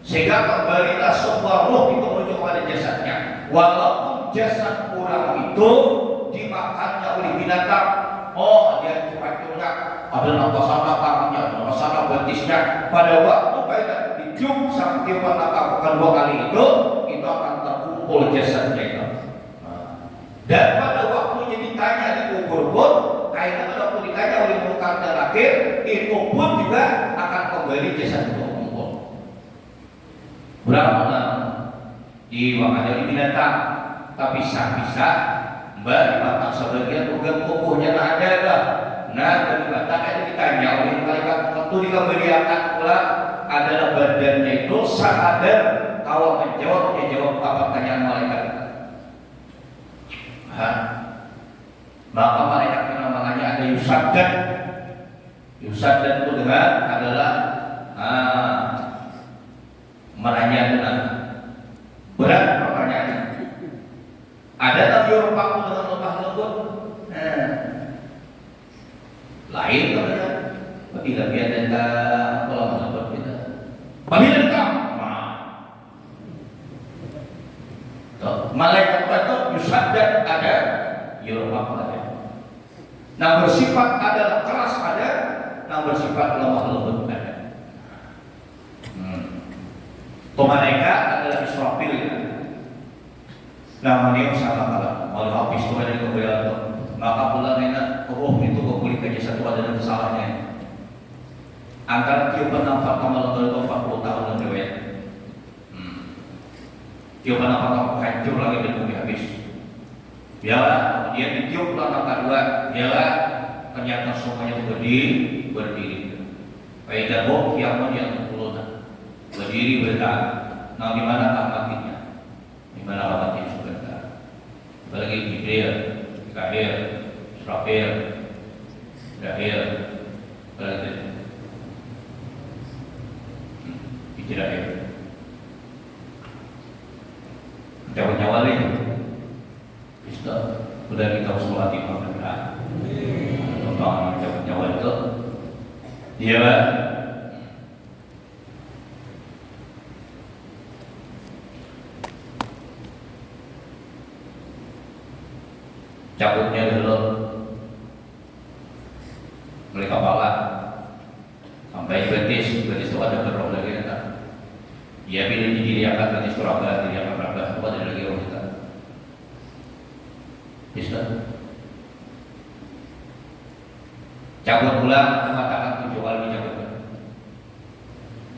sehingga kembalilah semua roh itu menuju kepada jasadnya, walaupun jasad orang itu dimakannya oleh binatang. Dia cuma ada nama tangannya, nama sana betisnya. Pada waktu kita dicium sampai melakukan 2 kali itu akan terkumpul jasadnya itu. Dan pada waktunya ditanya di kubur pun kayaknya pada waktu ditanya oleh munkar dan nakir itu pun juga akan kembali jasad itu kumpul. Berapa di wakadari binatang, tapi bisa mbak di batang sebagian organ tubuhnya tak ada lah. Nah dari batang itu ditanya oleh malaikat waktu dikembalikan pula adalah badannya itu sadar kalau menjawab apa pertanyaan malaikat. Maka malaikat namanya ada Yusaddan. Yusaddan itu dengan adalah menanyakan berat pertanyaannya. Ada tak yurpaku dengan lemah lembut? Lain katanya. Tidak biar tentang lemah lembut kita. Bagi tentang malaikat itu Yusaddan ada, yurpaku ada. Nah bersifat adalah keras ada, nah bersifat lemah lembut ada. Malaikat adalah Israfil ya. Namanya salah kalah. Kalau habis itu ada kebenaran, maka pula nenek roh itu kembali ke jasad itu ada kesalahannya. Antara tiupan nampak kamal dari 40 tahun dan riwayat. Tiupan nampak kamu hancur lagi dan bumi habis. Biarlah kemudian ditiup langkah kedua, biarlah ternyata semuanya berdiri. Faidahum yang kuluna berdiri bertahan. Nah, di mana matinya? Di mana matinya sebentar? Apalagi Jibril, Mikail, Israfil, Israel, apalagi Israel. Cabut nyawa lagi. Sudah kita sholat di malam. Tentang cabut nyawa itu, dia cabutnya dulu mulai kepala sampai betis itu ada berapa lagi kita. Dia pilih diriakan betis berapa, diriakan berapa, apa ada lagi orang kita. Bisa cabut pula mengatakan 7 kali dicabut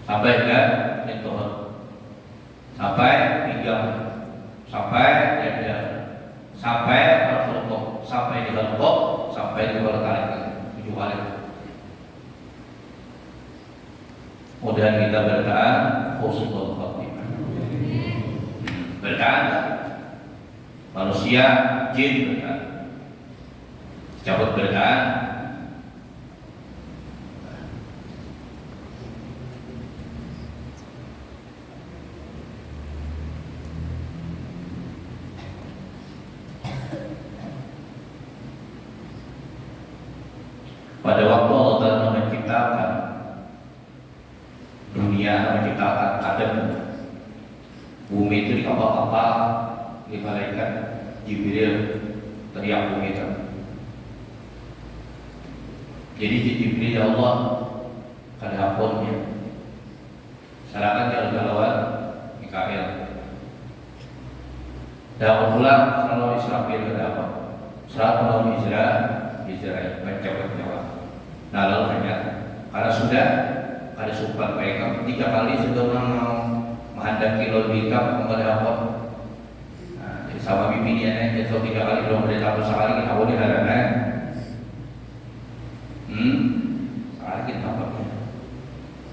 sampai ke mentor, sampai pinggang, sampai dada, sampai berfoto, sampai di lembok, sampai di kepala kali 7 kali. Kemudian kita bertahan husnul khotimah. Bertahan manusia, jin bertahan. Cabut bertahan. Pada waktu Allah Ta'ala menciptakan dunia, menciptakan Adam, bumi itu dikapal-kapal, dibalikan Jibril teriak bumi itu. Jadi Jibril ya Allah kada ampunnya. Serahkan jalan-jalan Mikail. Dan pulang selalu Israfil ada apa? Selalu Israel mencabut nyawa. Nah lalu ternyata karena sudah ada sumpah mereka 3 kali sudah mau menghendaki logika kepada apa? Nah, jadi sama bibi dia nih, jadi 3 kali belum boleh tahu sekali kita boleh harapkan. Sekali kita apa?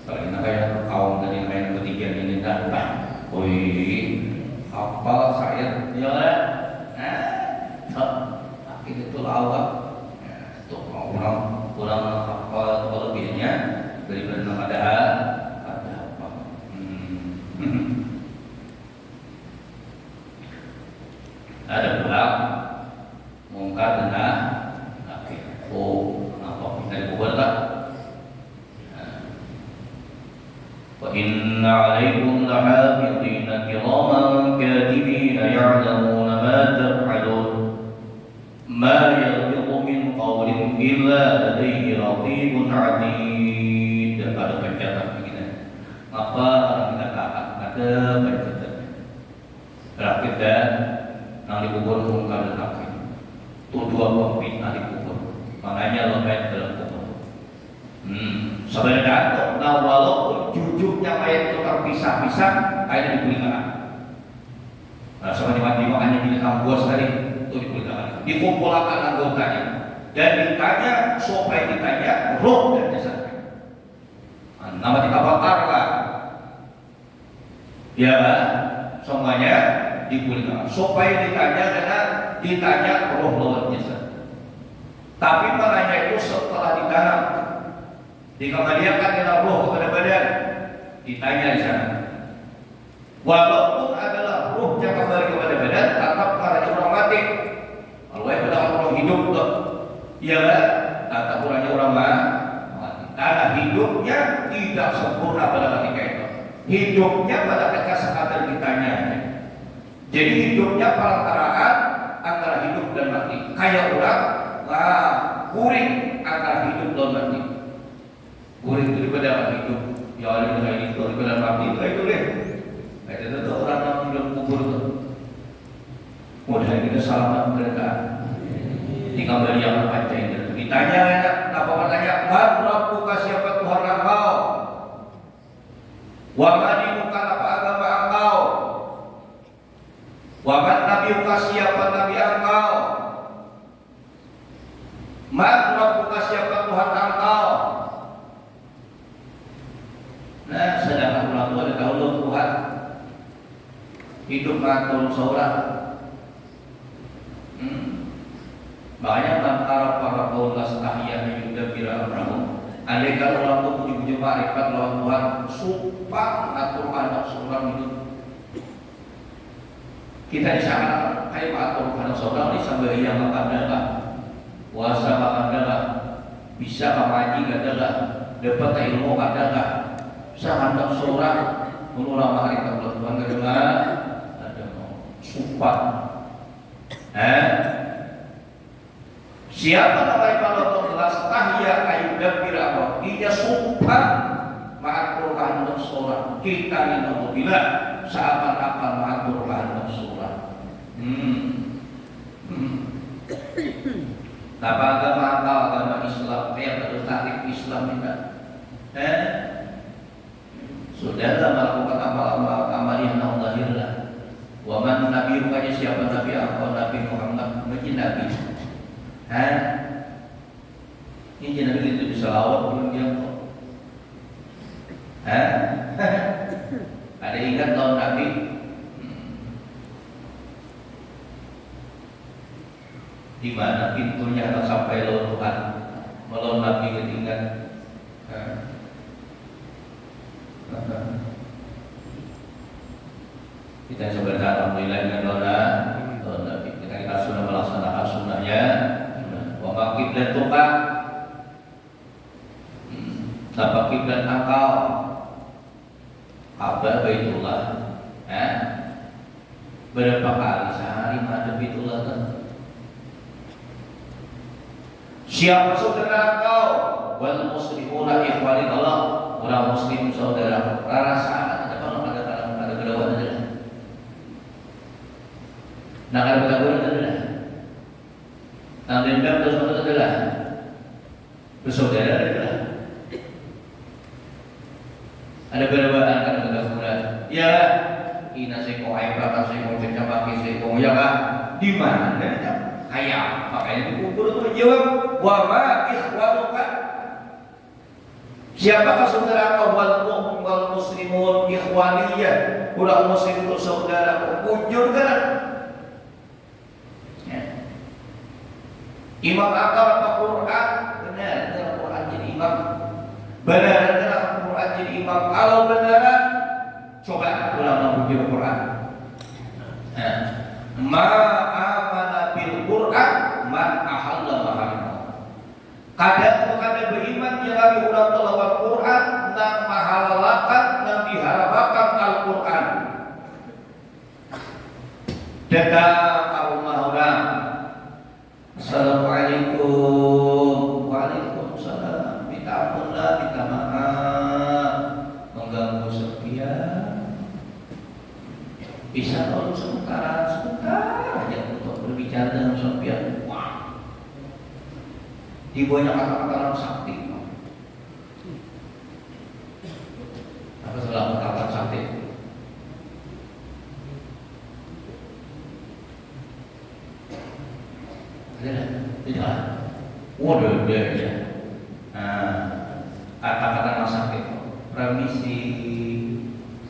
Kalau kita kayak kaum dari main ketiga ini datang, hafal saya, ya lah, itu lawak. Kurang hafal lebihnya daripada nama ada apa? Ada pula mungkar dan nakir. Apa kita dikubur tak? Wa inna 'alaikum lahafidhina kiraman katibina ya'lamuna ma taf'alun. Ma yalfiqu min qawlin illa ladayhi raqibun 'atid. Ada pencatat begini. Apa orang kita katakan ada pencatat. Rakib dan nang dikubur mungkar dan nakir. Itu 2 pembina dikubur. Makanya lemah dalam kubur. Sebenarnya nah walaupun jujurnya mayat itu terpisah-pisah, kayaknya diberikan. Nah, seperti mati makanya binatang buas tadi itu diberikan. Dikumpulkan anggotanya dan ditanya supaya ditanya roh dan jasadnya. Nama kita bakarlah. Ya, semuanya diberikan supaya ditanya roh lawan jasad. Tapi maknanya itu setelah ditanam dikembalikan dengan roh kepada badan, ditanya di sana. Walaupun adalah roh yang kembali kepada badan, tetap karena orang mati. Kalau pada orang hidup tuh, ya tetap orangnya orang mati. Karena hidupnya tidak sempurna pada ketika itu. Hidupnya pada ketika sekadar ditanya. Jadi hidupnya perantaraan antara hidup dan mati. Kayak orang kuring antara hidup dan mati. Kuring itu daripada hidup, ya Allah dengan itu daripada mati itu deh. Itu orang yang hidup kubur itu. Mudah kita selamat mereka. Tinggal yang baca itu. Ditanya apa bertanya? Rabbuka siapa Tuhan engkau? Wa madinuka apa agama engkau? Wa man nabiyuka siapa nabi engkau? Man Rabbuka, siapa Tuhan engkau? Nah, sedangkan ulang tua dahulu Tuhan hidup ngatur seorang. Makanya antara para kaulas tahiyah juga bila Abrahu. Andai kalau orang tua puji-puji marifat lawan Tuhan, sumpah ngatur anak seorang hidup. Kita di sana kayak ngatur anak seorang di sambil yang makan adalah puasa makan adalah bisa mengaji adalah dapat ilmu adalah sahabat seorang menurut marifat Tuhan adalah ada sumpah. Siapa namanya kalau kelas tahiyah ayudah birawa dia sumpah mengatur kehendak seorang kita ini bila seakan-akan mengatur kehendak seorang. Apa agama Islam yang harus tarik Islam kita? Sudahlah melakukan amal yang lahirlah. Waman Nabi bukannya siapa Nabi apa Nabi Muhammad menjadi Nabi. Ini Nabi itu bisa lawat belum dia kok? Ada ingat tahun Nabi? Di mana pintunya akan sampai lawan Tuhan? Melawan Nabi ketinggat. Kita sebenarnya alhamdulillah dengan tahun Nabi. Kita sudah melaksanakan sunnahnya. Wa kiblat tuka tanpa kiblat engkau kabar Baitullah. Berapa kali sehari madhab Baitullah kan? Siapa saudara engkau? Wal muslimuna ikhwani Allah. Orang muslim saudara. Rasa ada kalau ada kedawaan ada. Nak ada kedawaan ada. Nah, dendam terus adalah bersaudara adalah ada berbeda kan sudah ya ina seko aiba seko cacabaki seko ya kah di mana kayak makanya dikubur itu jawab wa ma ikhwanuka siapakah saudara kau wal muslimun ikhwaniyah ulah muslim itu saudara ujur kan. Imam akal apa Quran? Benar, dalam Quran jadi imam. Benar, dalam Quran jadi imam. Kalau benar, coba ulang buku Quran. Ma amana bil Quran man ahalla maharimah. Kadang beriman yang kami ulang telawat Quran dan mahalakan dan diharapkan Al-Quran. Datang Allah. Assalamualaikum. Waalaikumsalam. Minta ampunlah, minta maaf mengganggu sekian. Bisa tolong sebentar aja untuk berbicara dengan sekian. Wah, di banyak kata-kata orang sakti. Apa salah kata sakti? Tidak. Waduh, ya. Kata-kata masak itu. Permisi.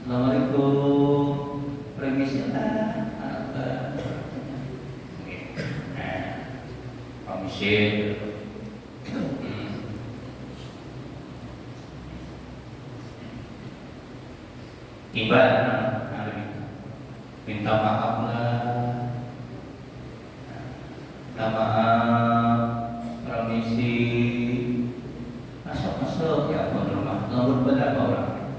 Assalamualaikum. Permisi. Permisi. Ibadah. Minta maaf lah. Minta maaf, permisi, masuk ya apa rumah, nomor berapa orang?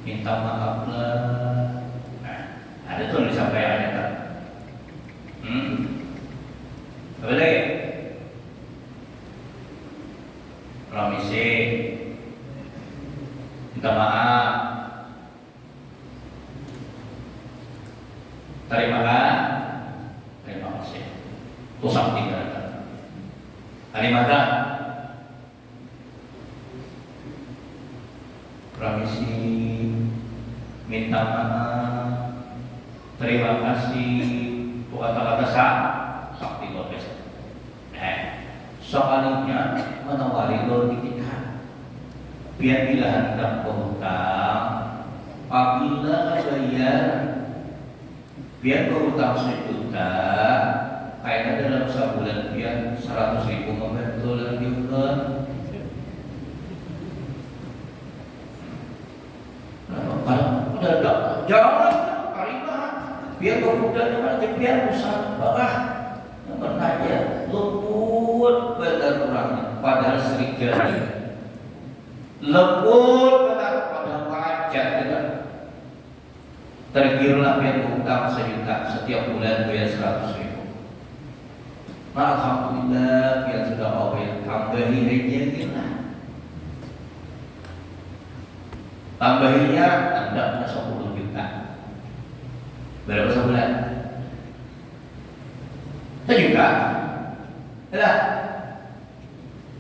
Minta maaf lah. Ada tuh disampaikan kan? Boleh? Permisi, minta maaf, terima kasih. Tusang tiga kalimatnya permisi, minta maaf, terima kasih, kata-kata sakti luar biasa. soalnya menawari logika biar bila hendak berhutang apabila bayar biar berhutang 1 juta kayaknya dalam sebulan biar 100.000 membantu lagi kan udah jangan karimah biar berhutangnya nanti biar musabah aja lembut benar orangnya padahal serigala lembut benar padahal wajah benar tergiurlah biar utang 1 juta setiap bulan bayar 100.000 alhamdulillah biar sudah Allah tambahi hanya kita tambahinya hendaknya 10 juta berapa sebulan 1 juta ya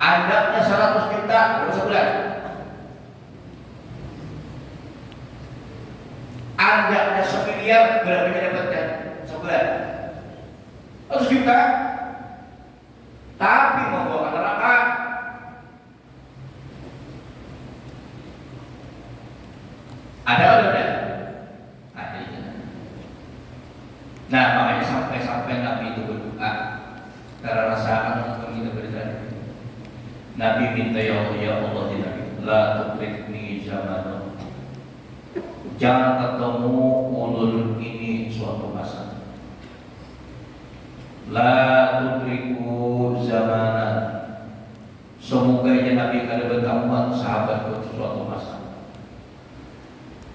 andaknya 100 juta berapa sebulan andaknya 1 miliar berapa kita dapatkan sebulan 100 juta tapi membawa neraka ada ada nah makanya sampai Nabi itu berdoa karena rasakan kita berikan Nabi minta ya Allah tidak la tukrikni zaman jangan ketemu ulul ini suatu masa la tukriku zamanan semoga ya Nabi kada bertemuan sahabat suatu masa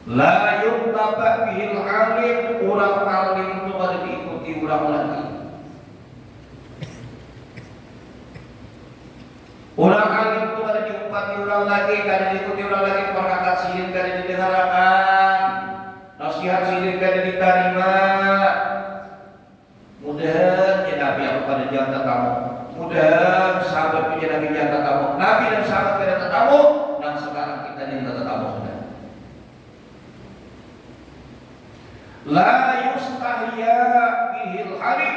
la yuktaba bihil alim orang alim itu kada diikuti orang lagi orang alim itu kada diumpati orang lagi kada diikuti orang lagi perkataan sihin kada didengarkan nasihat sihin kada diterima mudah-mudahan ya Nabi aku pada jatah kamu mudah-mudahan sahabat punya Nabi jatah kamu Nabi dan sahabat kada tetamu dan sekarang kita minta tetamu sudah la yustahya bihil halim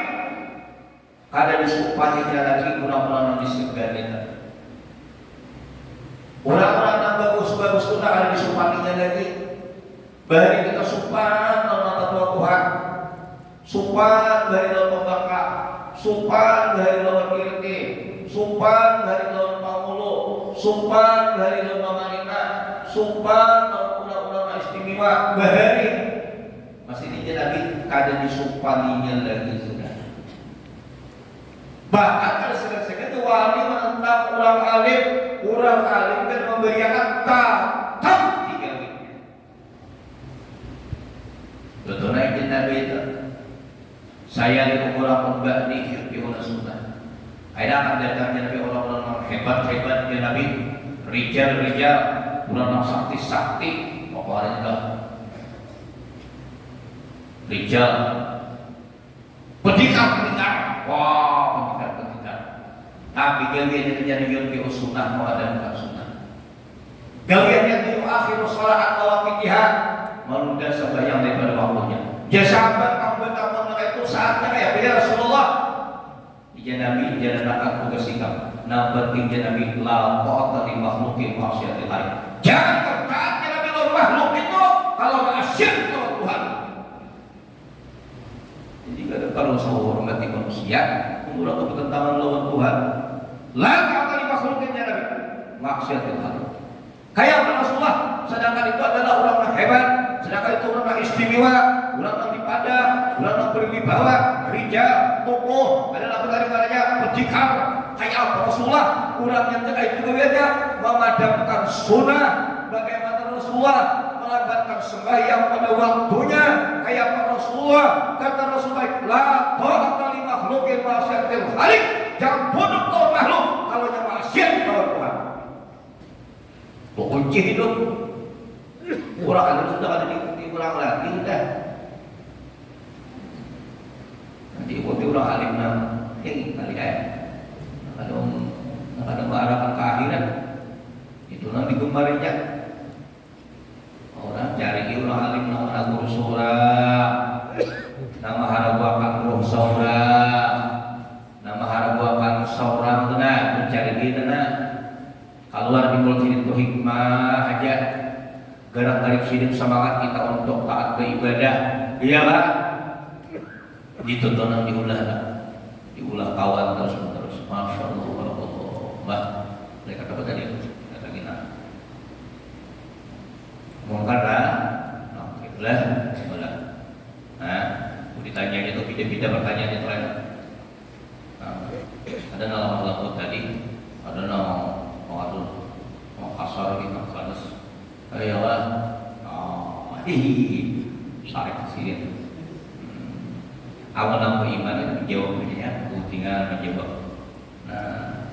kada disupaninya lagi orang-orang yang disegani orang-orang yang bagus-bagus itu tak ada disupaninya lagi bari kita supan Allah Tuhan supan dari lawan bangka supan dari lawan kirti supan dari lawan pangulu supan dari lawan marina supan lawan ulama istimewa bahari masih tidak Nabi kada disupaninya lagi sudah bahkan kalau selesai itu wali menentang orang alim kan memberiakan tatap tiga witnya betul naik Nabi itu saya di umurah pembak di Firqihun Sunnah ada akan datangnya Nabi orang-orang hebat-hebat ya Nabi rijal-rijal orang sakti-sakti pokoknya itu rijal pendekar wah pendekar tapi galian yang terjadi Firqihun Sunnah mau ada bukan sunnah galian yang di akhir sholat awal-fitihah menunda sebayang daripada waktunya jasabat kamu itu saatnya kayak bila Rasulullah ijazah Nabi ijazah akan tugas sikap nabat ijazah Nabi la ta'ata li makhluqin ma'siyatil lain jangan taatnya Nabi lawan makhluk itu kalau maksiat kepada Tuhan jadi kalau saya hormati manusia kemudian bertentangan lawan Tuhan la ta'ata li makhluqin ya Nabi maksiatil lain kayak Rasulullah sedangkan itu adalah orang yang hebat sedangkan itu orang yang istimewa orang yang dipada orang yang berwibawa rijal tokoh adalah pertanyaan-pertanyaan berdikar kayak apa Rasulullah orang yang terkait kemudiannya memadamkan sunnah bagaimana Rasulullah melambatkan sembahyang pada waktunya kayak apa Rasulullah kata Rasulullah la ta'ata li makhluqin ma'siyatil khaliq jangan bunuh lawan makhluk kalau yang maksiat lawan Tuhan kunci hidup orang alim sudah ada diikuti orang lagi sudah diikuti orang alim ini kali ada mengarahkan ke akhirat itu nanti gemarinya orang cari orang alim nama guru surah nama harabuakan guru surah nama harabuakan surah benar sidin semangat kita untuk taat beribadah. Iya Pak. Ditonton diulah kawan terus. Masya Allah, Mbak. Mereka apa tadi? Kata kita. Mungkin lah, itulah. Nah, ditanya itu beda-beda pertanyaan itu lain. Ada nama lembut tadi, ada nama mau kasar gitu, terus ayolah, sakit sih. Awal nama iman itu jawab ya, tinggal menjawab. Nah,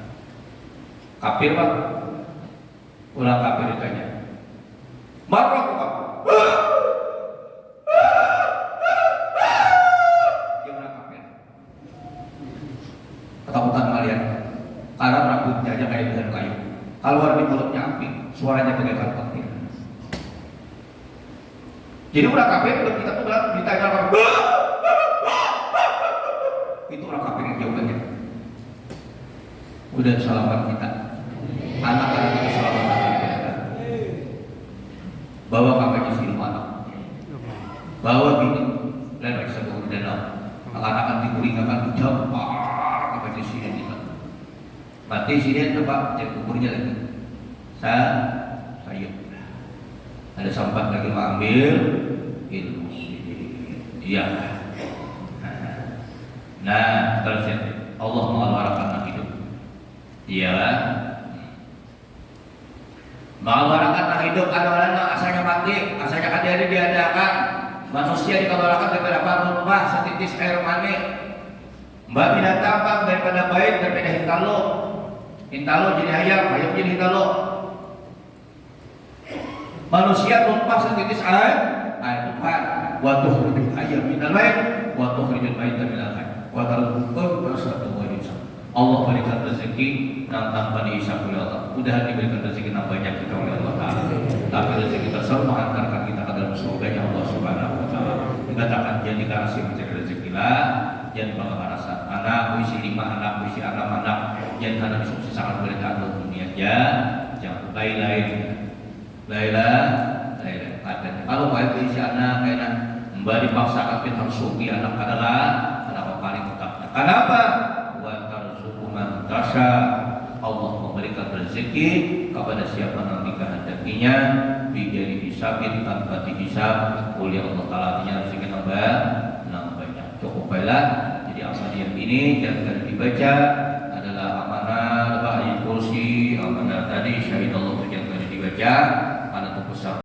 kafir Pak, ulang kafir ditanya. Marah Pak. Dia ulang kafir. Ketakutan kalian, karena rambutnya aja kayak dengan kayu. Keluar di mulutnya api, suaranya bagaikan petir. Jadi ulang kafir kita tuh ditanya orang. Itu orang kafir yang jawabannya. Udah selamat kita. Anak-anak kita selamat kita. Bawa kampanye silu anak. Bawa bini. Dan bisa kemudian anak-anak dikuringakan dijampar kampanye silu kita. Mati silu coba cek kuburnya lagi. Saya. Ada sampah lagi mau ambil ilmu. Iya. Nah, terus Allah mengeluarkan hidup. Iyalah. Mengeluarkan hidup adalah asalnya mati, asalnya kan dari diadakan. Manusia dikeluarkan daripada rumah setitis air mani. Mbak binatang apa daripada baik daripada hintalo. Hintalo jadi ayam jadi hintalo. Manusia tumpah setitis air tumpah. Waktu hidup ayam minal baik, waktu hidup baik minal baik. Allah berikan rezeki tanpa dihisap oleh Allah. Udah diberikan rezeki yang banyak kita oleh Allah Taala. Tapi rezeki tersebut mengantarkan kita ke dalam surganya Allah Subhanahu Wa Taala. Dikatakan jadi kasih mencari rezeki lah. Jangan bangga merasa anak, isi 5 anak, isi 6 anak. Jangan karena bisa sangat berkat dunia aja. Jangan lain-lain. Kalau baik isi anak, kayak mbak dipaksakan kita harus suki anak adalah paling utama. Kenapa? Wa tarzuqu man tasha. Allah memberikan rezeki kepada siapa nanti kehendakinya bigari hisabin tanpa dihisab oleh Allah Taala. Artinya rezeki nambah banyak. Cukup baiklah. Jadi amal yang ini jangan dibaca adalah amanah ayat kursi, amanah tadi syahid Allah itu jangan dibaca.